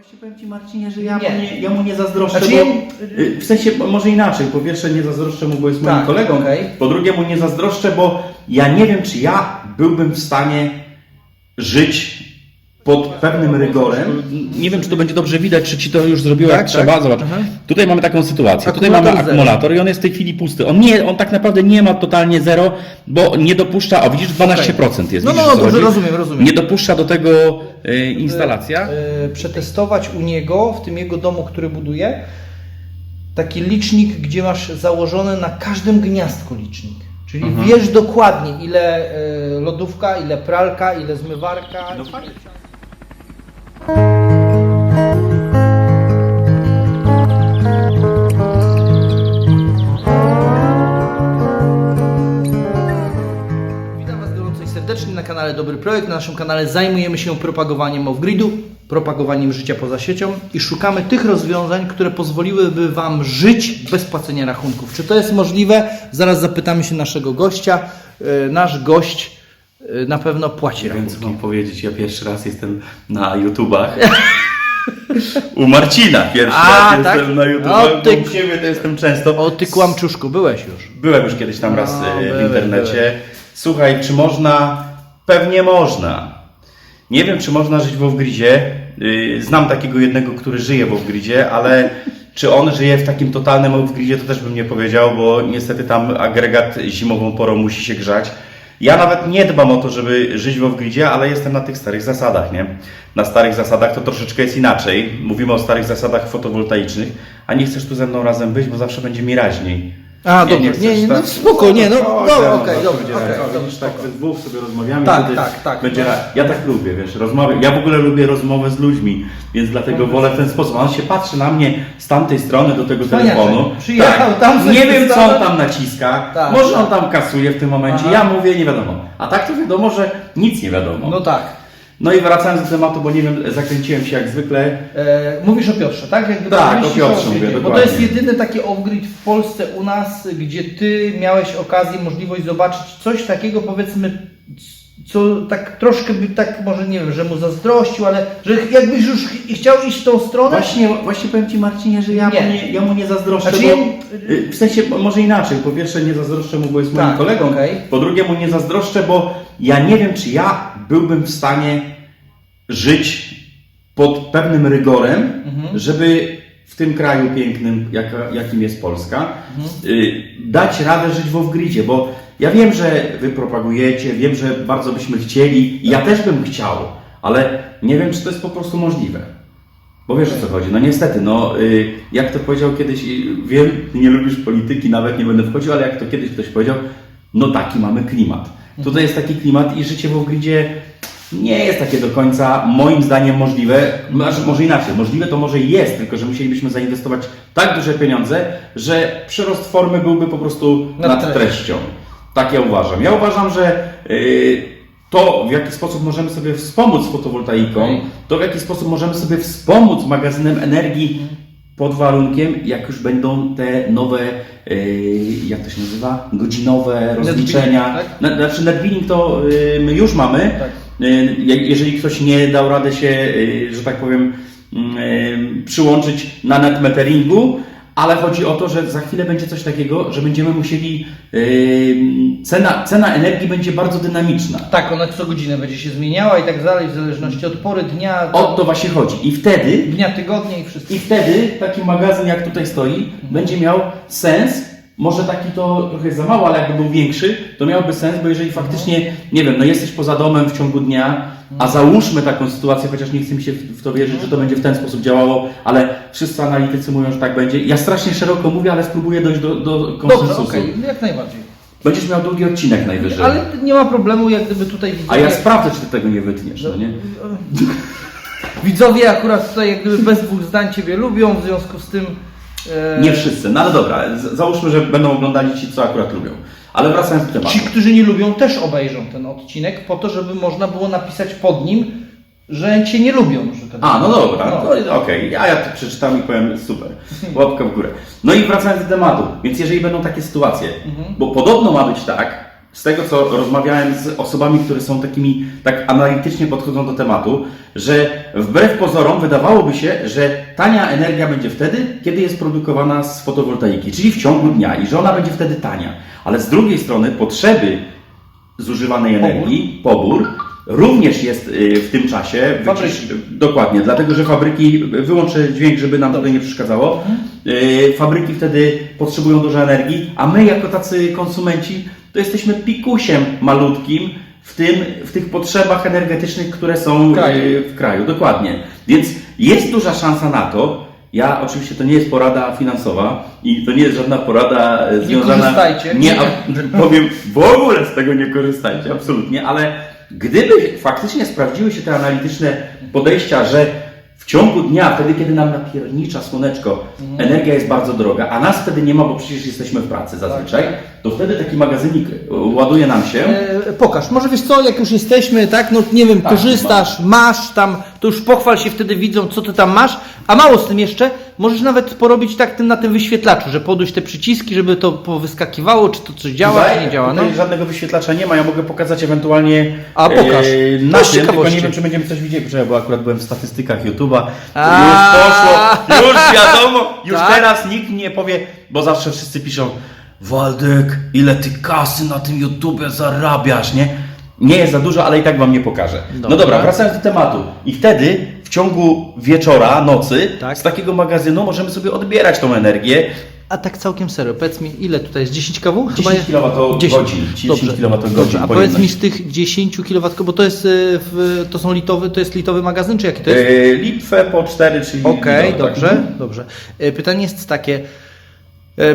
Właśnie powiem Ci, Marcinie, że ja mu nie zazdroszczę, w sensie może inaczej. Po pierwsze nie zazdroszczę mu, bo jest moim kolegą. Po drugie mu nie zazdroszczę, bo ja nie wiem, czy ja byłbym w stanie żyć pod pewnym rygorem. Nie wiem, czy to będzie dobrze widać, czy Ci to już zrobiło jak trzeba. Zobacz, tutaj mamy taką sytuację. Tutaj mamy akumulator i on jest w tej chwili pusty. On tak naprawdę nie ma totalnie zero, bo nie dopuszcza, o widzisz, 12% jest. No dobrze, rozumiem. Nie dopuszcza do tego instalacja. Przetestować u niego, w tym jego domu, który buduje, taki licznik, gdzie masz założone na każdym gniazdku licznik. Czyli wiesz dokładnie, ile lodówka, ile pralka, ile zmywarka. No fajnie. Witam Was gorąco i serdecznie na kanale Dobry Projekt. Na naszym kanale zajmujemy się propagowaniem off-gridu, propagowaniem życia poza siecią i szukamy tych rozwiązań, które pozwoliłyby Wam żyć bez płacenia rachunków. Czy to jest możliwe? Zaraz zapytamy się naszego gościa. Nasz gość na pewno płaci rachunki. Więc mam powiedzieć, ja pierwszy raz jestem na YouTubach. U Marcina pierwszy raz jestem na YouTubach, bo u Ciebie to jestem często. O ty kłamczuszku, byłeś już. Byłem już kiedyś tam raz w internecie. Słuchaj, czy można? Pewnie można. Nie wiem, czy można żyć w off-gridzie. Znam takiego jednego, który żyje w off-gridzie, ale czy on żyje w takim totalnym off-gridzie, to też bym nie powiedział, bo niestety tam agregat zimową porą musi się grzać. Ja nawet nie dbam o to, żeby żyć w off-gridzie, ale jestem na tych starych zasadach, nie? Na starych zasadach to troszeczkę jest inaczej. Mówimy o starych zasadach fotowoltaicznych, a nie chcesz tu ze mną razem być, bo zawsze będzie mi raźniej. A, dobrze, nie, no spokojnie, okej, dobrze. Widzisz, tak we dwóch sobie rozmawiamy. Tak. Będzie, ja tak lubię, wiesz, rozmowy. Ja w ogóle lubię rozmowę z ludźmi, więc dlatego wolę w ten sposób. On się patrzy na mnie z tamtej strony do tego telefonu. Przyjechał tam, nie wiem, co on tam naciska. Może on tam kasuje w tym momencie. Ja mówię, nie wiadomo. A tak to wiadomo, że nic nie wiadomo. No tak. No i wracając do tematu, bo nie wiem, zakręciłem się jak zwykle. Mówisz o Piotrze, tak? Tak, o Piotrze mówię, dokładnie. Bo to jest jedyny taki off-grid w Polsce u nas, gdzie Ty miałeś okazję, możliwość zobaczyć coś takiego, powiedzmy, co tak troszkę by tak, może nie wiem, że mu zazdrościł, ale że jakbyś już chciał iść w tą stronę. Właśnie powiem Ci, Marcinie, że ja mu nie zazdroszczę, znaczy, w sensie może inaczej. Po pierwsze nie zazdroszczę mu, bo jest moim kolegą. Po drugie mu nie zazdroszczę, bo ja nie wiem, czy ja byłbym w stanie żyć pod pewnym rygorem, żeby w tym kraju pięknym, jakim jest Polska, dać radę żyć w off-gridzie, bo ja wiem, że Wy propagujecie, wiem, że bardzo byśmy chcieli, ja też bym chciał, ale nie wiem, czy to jest po prostu możliwe. Bo wiesz, o co chodzi. No niestety, jak to powiedział kiedyś, wiem, nie lubisz polityki, nawet nie będę wchodził, ale jak to kiedyś ktoś powiedział, no taki mamy klimat. Tutaj jest taki klimat i życie w off-gridzie nie jest takie do końca, moim zdaniem, możliwe. Może inaczej, możliwe to może jest, tylko że musielibyśmy zainwestować tak duże pieniądze, że przyrost formy byłby po prostu nad treścią. Tak ja uważam. Ja uważam, że to, w jaki sposób możemy sobie wspomóc fotowoltaiką, to w jaki sposób możemy sobie wspomóc magazynem energii pod warunkiem, jak już będą te nowe, jak to się nazywa, godzinowe rozliczenia. Znaczy NetBilling to my już mamy. Jeżeli ktoś nie dał rady się, że tak powiem, przyłączyć na netmeteringu, ale chodzi o to, że za chwilę będzie coś takiego, że będziemy musieli, cena energii będzie bardzo dynamiczna. Tak, ona co godzinę będzie się zmieniała i tak dalej, w zależności od pory dnia. O to właśnie chodzi. I wtedy, dnia, tygodnia i wszystko. I wtedy taki magazyn, jak tutaj stoi, będzie miał sens. Może taki to trochę za mało, ale jakby był większy, to miałby sens, bo jeżeli faktycznie, nie wiem, jesteś poza domem w ciągu dnia, a załóżmy taką sytuację, chociaż nie chce mi się w to wierzyć, że to będzie w ten sposób działało, ale wszyscy analitycy mówią, że tak będzie. Ja strasznie szeroko mówię, ale spróbuję dojść do konsensusu. Dobrze, jak najbardziej. Będziesz miał długi odcinek najwyżej. Ale nie ma problemu, jak gdyby tutaj widzowie... A ja sprawdzę, czy ty tego nie wytniesz, no nie? Widzowie akurat tutaj jak gdyby bez dwóch zdań Ciebie lubią, w związku z tym... Nie wszyscy, no ale dobra, załóżmy, że będą oglądali ci, co akurat lubią. Ale wracając do tematu. Ci, którzy nie lubią, też obejrzą ten odcinek po to, żeby można było napisać pod nim, że Cię nie lubią. No dobra, okej. Ja to przeczytam i powiem super, łapka w górę. No i wracając do tematu, więc jeżeli będą takie sytuacje, bo podobno ma być tak, z tego, co rozmawiałem z osobami, które są takimi, tak analitycznie podchodzą do tematu, że wbrew pozorom wydawałoby się, że tania energia będzie wtedy, kiedy jest produkowana z fotowoltaiki, czyli w ciągu dnia i że ona będzie wtedy tania. Ale z drugiej strony potrzeby zużywanej energii, pobór, również jest w tym czasie. Dokładnie, dlatego że fabryki, wyłączę dźwięk, żeby nam tutaj nie przeszkadzało, fabryki wtedy potrzebują dużo energii, a my jako tacy konsumenci to jesteśmy pikusiem malutkim w tych potrzebach energetycznych, które są w kraju. Dokładnie. Więc jest duża szansa na to. Ja oczywiście to nie jest porada finansowa i to nie jest żadna porada związana... Nie korzystajcie. Nie, powiem, w ogóle z tego nie korzystajcie, absolutnie, ale gdyby faktycznie sprawdziły się te analityczne podejścia, że w ciągu dnia, wtedy kiedy nam napiernicza słoneczko, energia jest bardzo droga, a nas wtedy nie ma, bo przecież jesteśmy w pracy zazwyczaj, to wtedy taki magazynik ładuje nam się. Pokaż, może wiesz co, jak już jesteśmy, tak, no nie wiem, korzystasz, masz tam, to już pochwal się wtedy widzą, co ty tam masz, a mało z tym jeszcze, możesz nawet porobić tak na tym wyświetlaczu, że podejść te przyciski, żeby to powyskakiwało, czy to coś działa, czy nie działa. No. Żadnego wyświetlacza nie ma, ja mogę pokazać ewentualnie pokaż. Na tym, tylko nie wiem, czy będziemy coś widzieli, bo akurat byłem w statystykach YouTube'a, już poszło, już wiadomo, już teraz nikt nie powie, bo zawsze wszyscy piszą: Waldek, ile ty kasy na tym YouTubie zarabiasz, nie? Nie jest za dużo, ale i tak wam nie pokażę. No dobra, wracając do tematu. I wtedy w ciągu wieczora, nocy, z takiego magazynu możemy sobie odbierać tą energię. A tak całkiem serio, powiedz mi, ile tutaj jest? 10 kW? 10 kWh. Dobrze, a powiedz mi z tych 10 kWh, bo to jest, to są litowy, to jest litowy magazyn, czy jaki to jest? Litwę po 4, czyli... Okej, dobrze, dobrze. Pytanie jest takie,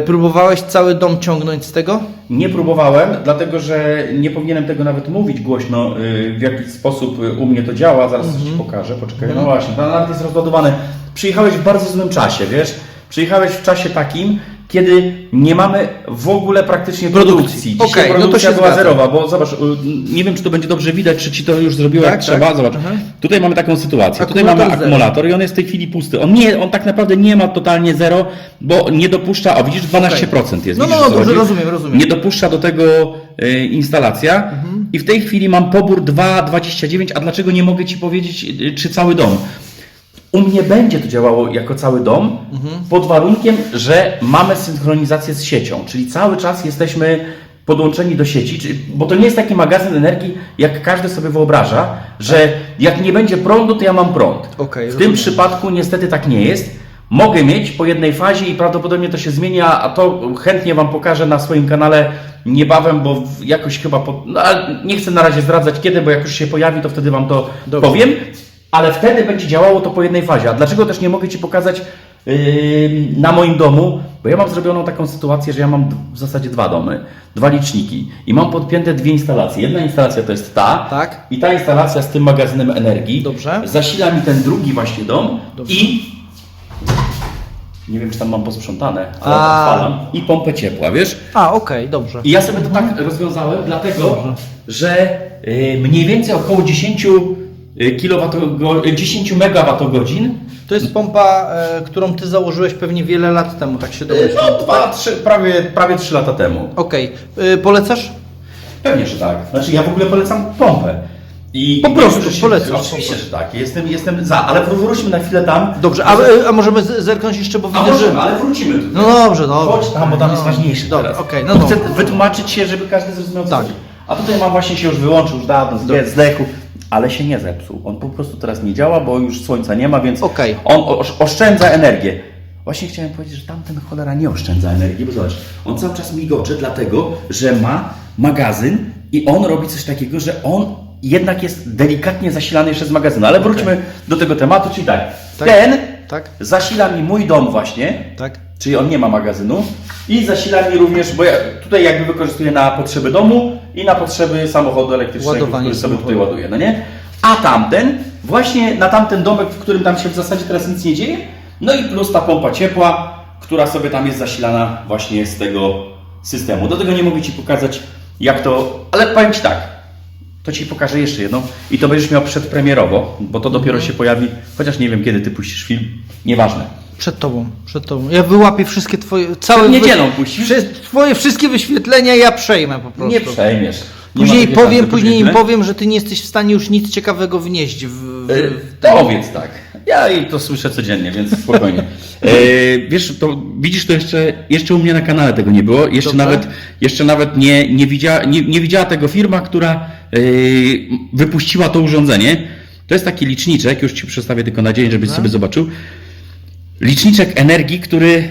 próbowałeś cały dom ciągnąć z tego? Nie próbowałem, dlatego że nie powinienem tego nawet mówić głośno, w jaki sposób u mnie to działa. Zaraz Ci pokażę, poczekaj. No właśnie, to nawet jest rozładowany. Przyjechałeś w bardzo złym czasie, wiesz? Przyjechałeś w czasie takim, kiedy nie mamy w ogóle praktycznie produkcji. Dzisiaj produkcja była zerowa, bo zobacz, nie wiem, czy to będzie dobrze widać, czy Ci to już zrobiło jak trzeba. Zobacz, tutaj mamy taką sytuację. Tutaj mamy akumulator i on jest w tej chwili pusty. On tak naprawdę nie ma totalnie zero, bo nie dopuszcza, o widzisz, 12% jest. No dobrze, rozumiem. Nie dopuszcza do tego instalacja i w tej chwili mam pobór 2,29, a dlaczego nie mogę Ci powiedzieć, czy cały dom? U mnie będzie to działało jako cały dom, pod warunkiem, że mamy synchronizację z siecią, czyli cały czas jesteśmy podłączeni do sieci, bo to nie jest taki magazyn energii, jak każdy sobie wyobraża, że jak nie będzie prądu, to ja mam prąd. W tym przypadku niestety tak nie jest. Mogę mieć po jednej fazie i prawdopodobnie to się zmieni, a to chętnie Wam pokażę na swoim kanale niebawem, bo jakoś chyba, nie chcę na razie zdradzać kiedy, bo jak już się pojawi, to wtedy Wam to powiem. Ale wtedy będzie działało to po jednej fazie. A dlaczego też nie mogę Ci pokazać na moim domu? Bo ja mam zrobioną taką sytuację, że ja mam w zasadzie 2 domy, 2 liczniki i mam podpięte 2 instalacje. Jedna instalacja to jest ta i ta instalacja z tym magazynem energii. Zasila mi ten drugi właśnie dom i nie wiem, czy tam mam posprzątane, ale odpalam i pompę ciepła, wiesz? Dobrze. I ja sobie to tak rozwiązałem, dlatego, że mniej więcej około 10 MWh. To jest pompa, którą Ty założyłeś pewnie wiele lat temu, tak się domyślam. No 2, 3, prawie 3 lata temu. Polecasz? Pewnie, że tak. Znaczy ja w ogóle polecam pompę. Po prostu polecasz. Oczywiście, że tak. Jestem za, ale wróćmy na chwilę tam. Dobrze, a możemy zerknąć jeszcze, bo widzę, możemy, ale wrócimy tutaj. No dobrze. Chodź tam, bo tam jest ważniejsze. Dobra, Chcę wytłumaczyć się, żeby każdy zrozumiał co chodzi. A tutaj mam właśnie się już wyłączył, już dawno, zdechł. Ale się nie zepsuł. On po prostu teraz nie działa, bo już słońca nie ma, więc on oszczędza energię. Właśnie chciałem powiedzieć, że tamten cholera nie oszczędza energii, bo zobacz, on cały czas migocze, dlatego, że ma magazyn i on robi coś takiego, że on jednak jest delikatnie zasilany jeszcze z magazynu. Ale wróćmy do tego tematu, czyli ten zasila mi mój dom właśnie, czyli on nie ma magazynu i zasila mi również, bo ja tutaj jakby wykorzystuję na potrzeby domu i na potrzeby samochodu elektrycznego, który sobie tutaj ładuje, no nie? A tamten, właśnie na tamten domek, w którym tam się w zasadzie teraz nic nie dzieje, no i plus ta pompa ciepła, która sobie tam jest zasilana właśnie z tego systemu. Do tego nie mogę Ci pokazać, jak to, ale powiem Ci tak, to Ci pokażę jeszcze jedną i to będziesz miał przedpremierowo, bo to dopiero się pojawi, chociaż nie wiem, kiedy Ty puścisz film, nieważne. Przed tobą. Ja wyłapię wszystkie twoje... Całe niedzielą puścisz? Twoje wszystkie wyświetlenia ja przejmę po prostu. Nie przejmiesz. Później im powiem, że ty nie jesteś w stanie już nic ciekawego wnieść Powiedz tak. Ja i to słyszę codziennie, więc spokojnie. Wiesz, to widzisz, to jeszcze u mnie na kanale tego nie było. Jeszcze nawet nie widziała tego firma, która wypuściła to urządzenie. To jest taki liczniczek, już ci przedstawię tylko na dzień, żebyś sobie zobaczył. Liczniczek energii, który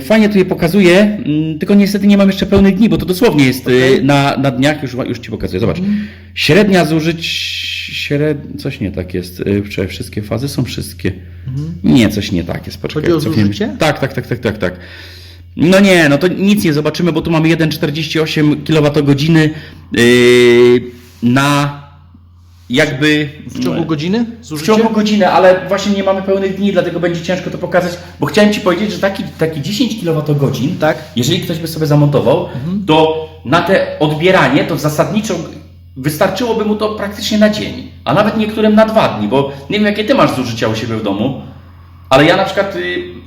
fajnie tutaj pokazuje, tylko niestety nie mam jeszcze pełnych dni, bo to dosłownie jest na dniach, już ci pokazuję. Zobacz. Średnia zużyć, coś nie tak jest. Wszystkie fazy są wszystkie. Nie, coś nie tak jest. Poczekaj, chodzi o zużycie? Tak. No nie, no to nic nie zobaczymy, bo tu mamy 1,48 kWh na jakby... W ciągu godziny? W ciągu godziny, ale właśnie nie mamy pełnych dni, dlatego będzie ciężko to pokazać, bo chciałem ci powiedzieć, że taki 10 kWh, tak, jeżeli ktoś by sobie zamontował, to na te odbieranie to zasadniczo wystarczyłoby mu to praktycznie na dzień, a nawet niektórym na 2 dni, bo nie wiem jakie ty masz zużycia u siebie w domu, ale ja na przykład,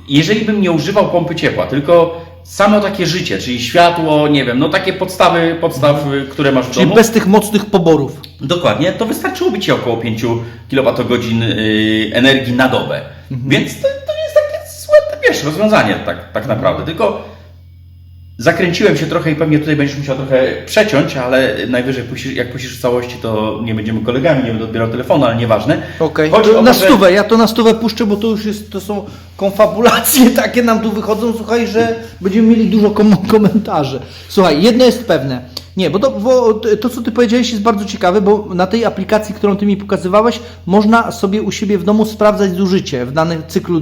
jeżeli bym nie używał pompy ciepła, tylko samo takie życie, czyli światło, nie wiem, no takie podstaw, które masz w domu. Czyli bez tych mocnych poborów. Dokładnie, to wystarczyłoby ci około 5 kWh energii na dobę. Więc to jest takie złe, wiesz, rozwiązanie tak naprawdę. Tylko zakręciłem się trochę i pewnie tutaj będziesz musiał trochę przeciąć, ale najwyżej jak puścisz w całości, to nie będziemy kolegami, nie będę odbierał telefonu, ale nieważne. Okej. Na stówę, ja to na stówę puszczę, bo to już jest, to są konfabulacje takie nam tu wychodzą, słuchaj, że będziemy mieli dużo komentarzy. Słuchaj, jedno jest pewne. Nie, bo to, co ty powiedziałeś, jest bardzo ciekawe, bo na tej aplikacji, którą ty mi pokazywałeś, można sobie u siebie w domu sprawdzać zużycie w danym cyklu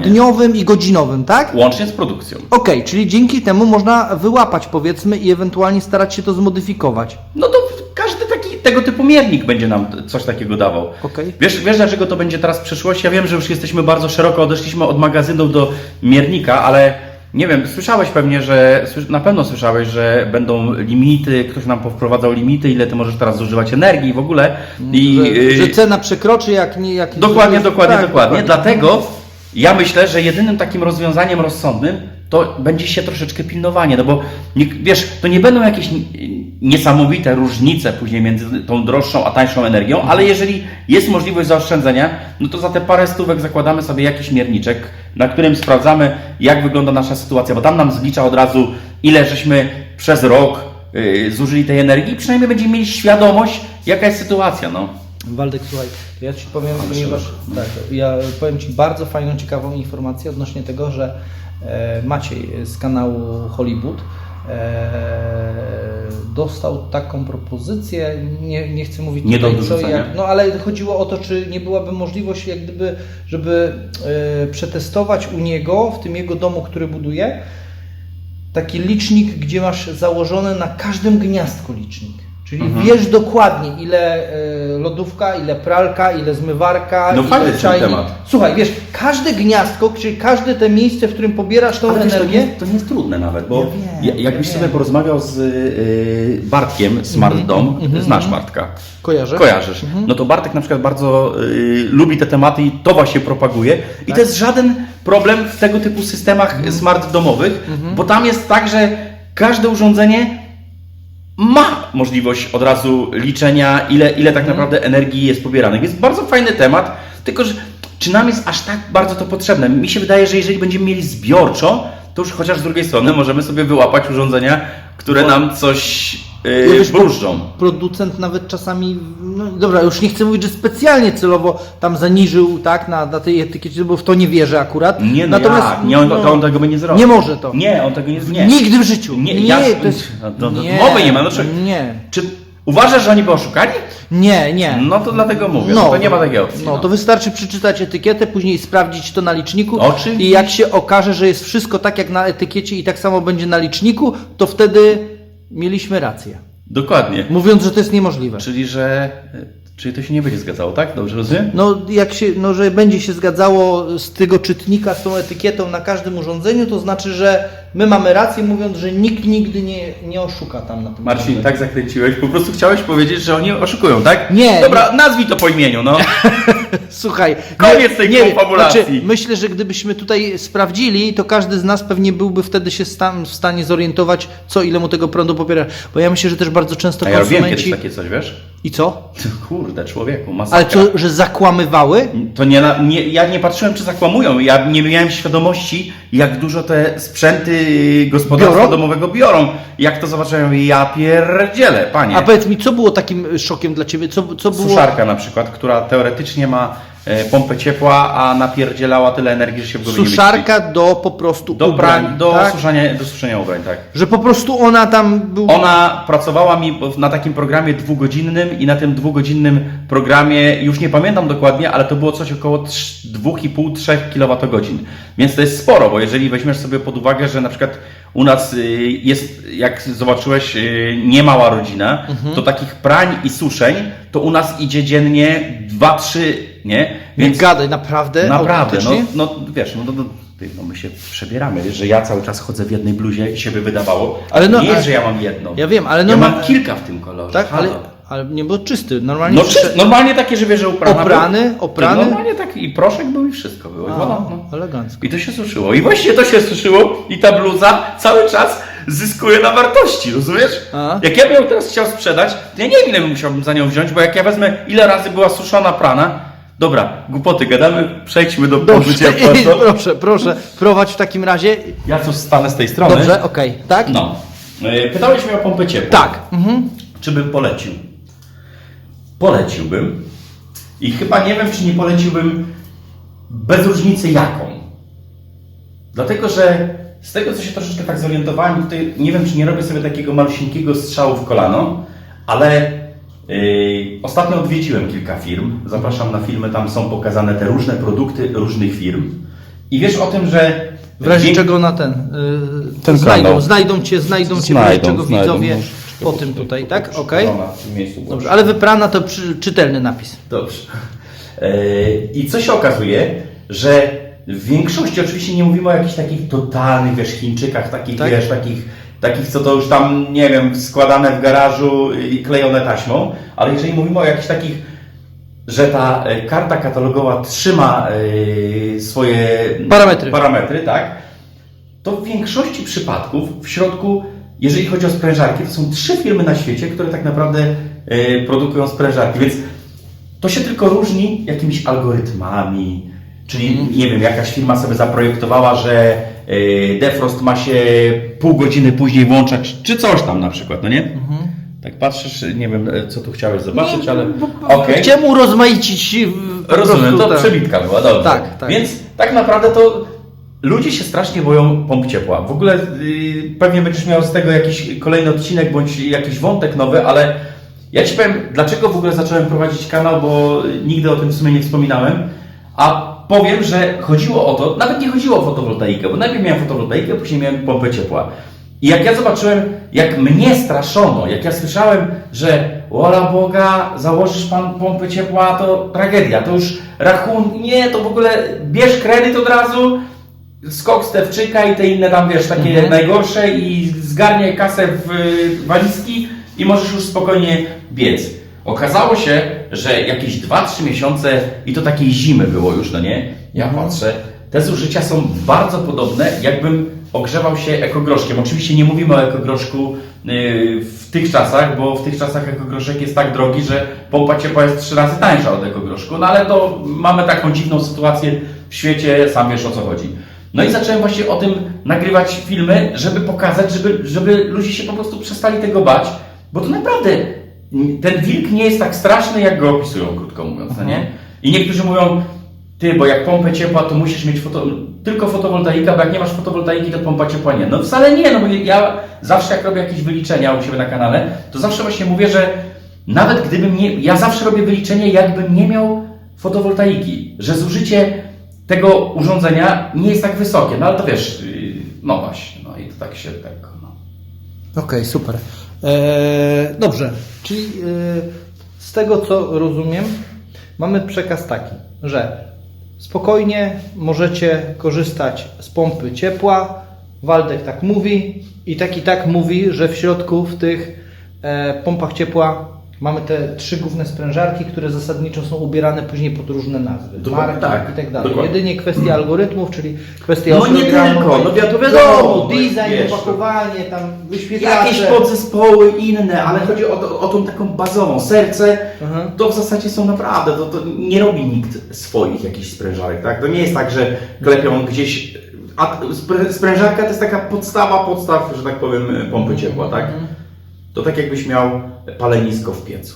dniowym i godzinowym, tak? Łącznie z produkcją. Okej, czyli dzięki temu można wyłapać, powiedzmy, i ewentualnie starać się to zmodyfikować. No to każdy tego typu miernik będzie nam coś takiego dawał. Okay. Wiesz dlaczego to będzie teraz w przyszłości? Ja wiem, że już jesteśmy bardzo szeroko, odeszliśmy od magazynów do miernika, ale nie wiem, na pewno słyszałeś, że będą limity, ktoś nam powprowadzał limity, ile ty możesz teraz zużywać energii w ogóle. Że cena przekroczy jak nie... Dokładnie. Dlatego ja myślę, że jedynym takim rozwiązaniem rozsądnym to będzie się troszeczkę pilnowanie, no bo wiesz, to nie będą jakieś niesamowite różnice później między tą droższą a tańszą energią, ale jeżeli jest możliwość zaoszczędzenia, no to za te parę stówek zakładamy sobie jakiś mierniczek, na którym sprawdzamy, jak wygląda nasza sytuacja, bo tam nam zlicza od razu, ile żeśmy przez rok zużyli tej energii i przynajmniej będziemy mieli świadomość, jaka jest sytuacja, no. Waldek, słuchaj, ja Ci powiem, ja powiem Ci bardzo fajną, ciekawą informację odnośnie tego, że Maciej z kanału Hollywood dostał taką propozycję, nie chcę mówić nie tutaj do dorzucenia. no ale chodziło o to, czy nie byłaby możliwość jak gdyby, żeby przetestować u niego, w tym jego domu, który buduje, taki licznik, gdzie masz założony na każdym gniazdku licznik. Czyli wiesz dokładnie, ile lodówka, ile pralka, ile zmywarka, ile czajnik. Temat. Słuchaj, wiesz, każde gniazdko, czyli każde te miejsce, w którym pobierasz tą energię... To nie jest trudne nawet, bo jakbyś sobie porozmawiał z Bartkiem, Smart Dom, znasz Bartka? Kojarzysz. No to Bartek na przykład bardzo lubi te tematy i to właśnie propaguje. I to jest żaden problem w tego typu systemach smart domowych, bo tam jest tak, że każde urządzenie ma możliwość od razu liczenia, ile tak naprawdę energii jest pobieranych. Jest bardzo fajny temat, tylko że czy nam jest aż tak bardzo to potrzebne? Mi się wydaje, że jeżeli będziemy mieli zbiorczo, to już chociaż z drugiej strony możemy sobie wyłapać urządzenia, które nam coś bróżdżą. Producent nawet czasami, no dobra, już nie chcę mówić, że specjalnie celowo tam zaniżył tak, na tej etykiecie, bo w to nie wierzę akurat. Nie, no natomiast on tego by nie zrobił. Nie może to. Nie, on tego nie. Nigdy w życiu. To jest... Mowy nie ma. Nie. Czy uważasz, że oni by oszukali? Nie. No to dlatego mówię, to nie ma takiej opcji. No to wystarczy przeczytać etykietę, później sprawdzić to na liczniku. Oczywiście. I jak się okaże, że jest wszystko tak jak na etykiecie i tak samo będzie na liczniku, to wtedy mieliśmy rację. Dokładnie. Mówiąc, że to jest niemożliwe. Czyli to się nie będzie zgadzało, tak? Dobrze rozumiem? Że będzie się zgadzało z tego czytnika, z tą etykietą na każdym urządzeniu, to znaczy, że my mamy rację, mówiąc, że nikt nigdy nie oszuka tam na tym Marcin, kanale. tak zakręciłeś, po prostu chciałeś powiedzieć, że oni oszukują, tak? Nie. Dobra, nazwij to po imieniu, no. Słuchaj, Koniec tej konfabulacji. Znaczy, myślę, że gdybyśmy tutaj sprawdzili, to każdy z nas pewnie byłby wtedy się w stanie zorientować, co ile mu tego prądu pobiera. Bo ja myślę, że też bardzo często A ja robiłem konsumenci... kiedyś takie coś, wiesz? I co? Kurde, człowieku, masakra. Ale co, że zakłamywały? To ja nie patrzyłem, czy zakłamują. Ja nie miałem świadomości, jak dużo te sprzęty gospodarstwa Biorą? domowego biorą. Jak to zobaczyłem, ja pierdzielę, panie. A powiedz mi, co było takim szokiem dla Ciebie? Co było... Suszarka na przykład, która teoretycznie ma pompę ciepła, a napierdzielała tyle energii, że się w głowie nie mieści. Suszarka do po prostu Do ubrań, prań, do tak? suszenia ubrań, tak. Że po prostu ona tam był... Ona pracowała mi na takim programie 2-godzinnym i na tym 2-godzinnym programie, już nie pamiętam dokładnie, ale to było coś około 2,5-3 kWh. Więc to jest sporo, bo jeżeli weźmiesz sobie pod uwagę, że na przykład u nas jest, jak zobaczyłeś, niemała rodzina, to takich prań i suszeń to u nas idzie dziennie 2-3, nie? Więc gadaj, naprawdę? Naprawdę, Autentycznie? no wiesz, no my się przebieramy, wiesz, że ja cały czas chodzę w jednej bluzie i się by wydawało, Ale no, nie ale- jest, że ja mam jedną. Ja wiem, ale ja normal- mam kilka w tym kolorze. Tak, Halo. ale nie było czysty. Normalnie No przyszedł- normalnie takie, że wiesz, że uprana Oprany, był. oprany? Normalnie tak i proszek był i wszystko było. I woda, no. Elegancko. I to się suszyło. I właśnie to się suszyło i ta bluza cały czas zyskuje na wartości, rozumiesz? A? Jak ja bym ją teraz chciał sprzedać, to ja nie wiem, ile musiałbym za nią wziąć, bo jak ja wezmę, ile razy była suszona, prana. Dobra, głupoty gadamy, przejdźmy do Dobrze, pożycia. proszę, prowadź w takim razie. Ja coś stanę z tej strony. Dobrze, okej, tak? No. Pytałeś mnie o pompę ciepła. Tak. Mhm. Czy bym polecił? Poleciłbym. I chyba nie wiem, czy nie poleciłbym bez różnicy jaką. Dlatego, że z tego, co się troszeczkę tak zorientowałem, tutaj nie wiem, czy nie robię sobie takiego malusieńkiego strzału w kolano, ale ostatnio odwiedziłem kilka firm. Zapraszam na filmy, tam są pokazane te różne produkty różnych firm. I wiesz o tym, że W razie czego na ten kanał. znajdą cię w razie czego widzowie po tym tutaj, tak? Okej. Dobrze, ale wyprana to czytelny napis. Dobrze. I co się okazuje, że w większości, oczywiście nie mówimy o jakichś takich totalnych, wiesz, Chińczykach, takich, Tak. wiesz, takich, co to już tam, nie wiem, składane w garażu i klejone taśmą, ale jeżeli mówimy o jakichś takich, że ta karta katalogowa trzyma swoje parametry, tak, to w większości przypadków w środku, jeżeli chodzi o sprężarki, to są 3 firmy na świecie, które tak naprawdę produkują sprężarki, więc to się tylko różni jakimiś algorytmami, czyli nie wiem, jakaś firma sobie zaprojektowała, że defrost ma się pół godziny później włączać, czy coś tam na przykład, no nie? Tak patrzysz, nie wiem, co tu chciałeś zobaczyć, ale okej. Chciałem urozmaicić po Rozumiem, prostu to tak. przebitka była, dobrze. Tak. Więc tak naprawdę to ludzie się strasznie boją pomp ciepła. W ogóle pewnie będziesz miał z tego jakiś kolejny odcinek, bądź jakiś wątek nowy, ale ja Ci powiem, dlaczego w ogóle zacząłem prowadzić kanał, bo nigdy o tym w sumie nie wspominałem, a powiem, że chodziło o to, nawet nie chodziło o fotowoltaikę, bo najpierw miałem fotowoltaikę, później miałem pompę ciepła. I jak ja zobaczyłem, jak mnie straszono, jak ja słyszałem, że ola Boga, założysz Pan pompę ciepła, to tragedia, to już rachunek, nie, to w ogóle bierz kredyt od razu, skok Stewczyka i te inne tam, wiesz, takie najgorsze i zgarniaj kasę w walizki i możesz już spokojnie biec. Okazało się, że jakieś 2-3 miesiące i to takiej zimy było już, no nie? Ja patrzę, te zużycia są bardzo podobne, jakbym ogrzewał się ekogroszkiem. Oczywiście nie mówimy o ekogroszku w tych czasach, bo w tych czasach ekogroszek jest tak drogi, że pompa ciepła jest 3 razy tańsza od ekogroszku, no ale to mamy taką dziwną sytuację w świecie, sam wiesz o co chodzi. No i zacząłem właśnie o tym nagrywać filmy, żeby pokazać, żeby ludzie się po prostu przestali tego bać, bo to naprawdę ten wilk nie jest tak straszny, jak go opisują, krótko mówiąc, no nie? I niektórzy mówią, ty, bo jak pompę ciepła, to musisz mieć tylko fotowoltaika, bo jak nie masz fotowoltaiki, to pompa ciepła nie. No wcale nie, no bo ja zawsze jak robię jakieś wyliczenia u siebie na kanale, to zawsze właśnie mówię, że nawet gdybym nie... Ja zawsze robię wyliczenie, jakbym nie miał fotowoltaiki, że zużycie tego urządzenia nie jest tak wysokie, no ale to wiesz, no właśnie, no i to tak się tak... No. Okej, super. Dobrze, czyli z tego co rozumiem, mamy przekaz taki, że spokojnie możecie korzystać z pompy ciepła Waldek tak mówi i tak mówi, że w środku w tych pompach ciepła mamy te 3 główne sprężarki, które zasadniczo są ubierane później pod różne nazwy, Dokładnie, marki tak, i tak dalej. dokładnie. Jedynie kwestia algorytmów, czyli kwestia No nie tylko, no wiadomo, design, wiesz, opakowanie, tam wyświetlacze. jakieś podzespoły inne, ale chodzi o tą taką bazową. Serce to w zasadzie są naprawdę, to nie robi nikt swoich jakichś sprężarek, tak? To nie jest tak, że klepią gdzieś, a sprężarka to jest taka podstaw, że tak powiem, pompy ciepła, tak? To tak jakbyś miał palenisko w piecu.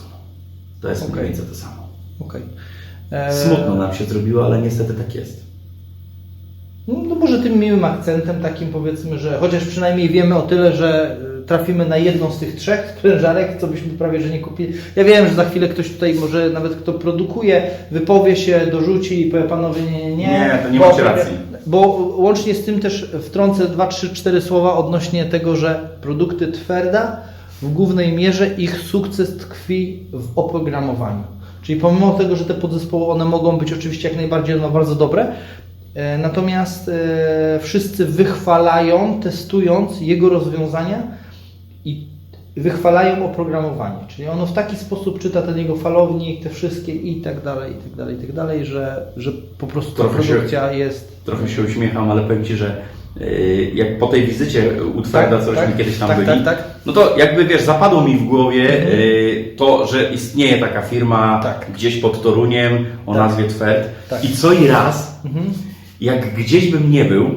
To jest mniej więcej to samo. Okay. Smutno nam się zrobiło, ale niestety tak jest. No może tym miłym akcentem takim powiedzmy, że chociaż przynajmniej wiemy o tyle, że trafimy na jedną z tych 3 sprężarek, co byśmy prawie że nie kupili. Ja wiem, że za chwilę ktoś tutaj może nawet kto produkuje, wypowie się, dorzuci i powie panowie nie. Nie, to nie macie racji. Bo łącznie z tym też wtrącę 2, 3, 4 słowa odnośnie tego, że produkty Tverda w głównej mierze ich sukces tkwi w oprogramowaniu. Czyli pomimo tego, że te podzespoły one mogą być oczywiście jak najbardziej bardzo dobre, natomiast wszyscy wychwalają, testując jego rozwiązania i wychwalają oprogramowanie. Czyli ono w taki sposób czyta ten jego falownik, te wszystkie i tak dalej, że po prostu ta produkcja jest... Trochę się uśmiecham, ale powiem Ci, że jak po tej wizycie u Tverda, coś mi kiedyś tam byli, no to jakby wiesz, zapadło mi w głowie to, że istnieje taka firma gdzieś pod Toruniem o nazwie Tverd i co i raz, jak gdzieś bym nie był,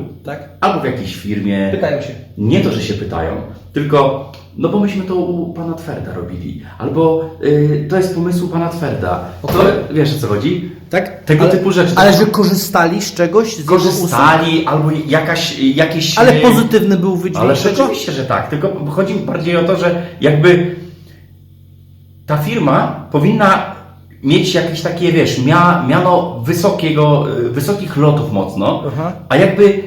albo w jakiejś firmie, pytają się. Nie to, że się pytają, tylko no bo myśmy to u pana Tverda robili, albo to jest pomysł pana Tverda. To, wiesz o co chodzi? Tak? Tego typu rzeczy. Ale że korzystali z czegoś? Korzystali, albo jakieś... Ale pozytywny był wydźwięk. Ale oczywiście, że tak. Tylko chodzi bardziej o to, że jakby ta firma powinna mieć jakieś takie, wiesz, miano wysokich lotów mocno, a jakby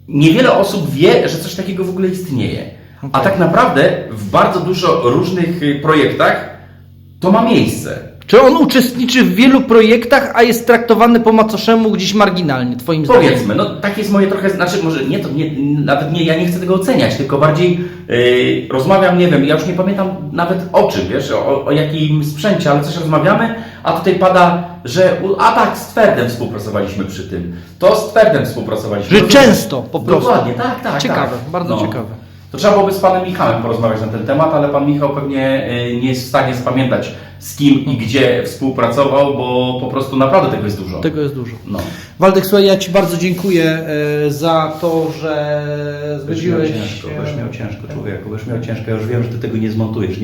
niewiele osób wie, że coś takiego w ogóle istnieje. A tak naprawdę w bardzo dużo różnych projektach to ma miejsce. Czy on uczestniczy w wielu projektach, a jest traktowany po macoszemu gdzieś marginalnie, twoim zdaniem? Powiedzmy, no tak jest moje trochę, znaczy może nawet nie, ja nie chcę tego oceniać, tylko bardziej rozmawiam, nie wiem, ja już nie pamiętam nawet o czym, wiesz, o jakim sprzęcie, ale coś rozmawiamy, a tutaj pada, że z Tverdem współpracowaliśmy przy tym, to z Tverdem współpracowaliśmy. Że często po prostu. Dokładnie, tak. Ciekawe, bardzo ciekawe. To trzeba byłoby z panem Michałem porozmawiać na ten temat, ale pan Michał pewnie nie jest w stanie spamiętać z kim i gdzie współpracował, bo po prostu naprawdę tego jest dużo. Tego jest dużo. No. Waldek, słuchaj, ja Ci bardzo dziękuję za to, że zgodziłeś się. Będziesz miał ciężko, człowieku, będziesz miał ciężko. Ja już wiem, że Ty tego nie zmontujesz.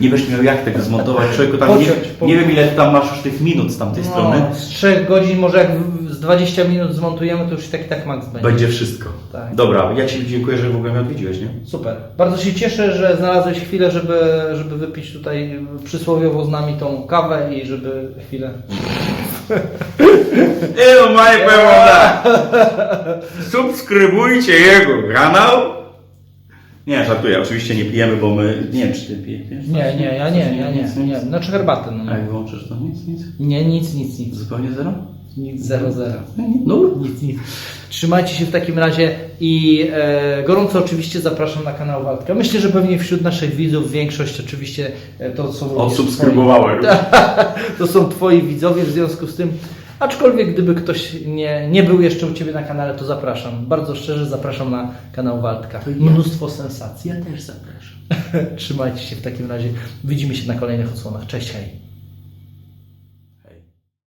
Nie będziesz miał jak tego zmontować. Człowieku, tam nie wiem ile tam masz już tych minut z tamtej strony. Z 3 godzin, może jak z 20 minut zmontujemy, to już tak max będzie. Będzie wszystko. Tak. Dobra, ja Ci dziękuję, że w ogóle mnie odwiedziłeś, nie? Super. Bardzo się cieszę, że znalazłeś chwilę, żeby wypić tutaj przysłowiowo z nami tą kawę i żeby chwilę... Subskrybujcie jego kanał. Nie, żartuję, oczywiście nie pijemy, bo my... Nie wiem, czy Ty pijesz? Nie, ja nie. Znaczy herbatę. No. A jak wyłączysz to? Nic? Nie, nic. Zupełnie zero? Nic, 0. No. Nic. Trzymajcie się w takim razie i gorąco oczywiście zapraszam na kanał Waldka. Myślę, że pewnie wśród naszych widzów większość oczywiście to są... Odsubskrybowała już. To są Twoi widzowie, w związku z tym, aczkolwiek gdyby ktoś nie był jeszcze u Ciebie na kanale, to zapraszam. Bardzo szczerze zapraszam na kanał Waldka. Mnóstwo sensacji. Ja też zapraszam. Trzymajcie się w takim razie. Widzimy się na kolejnych odsłonach. Cześć, hej.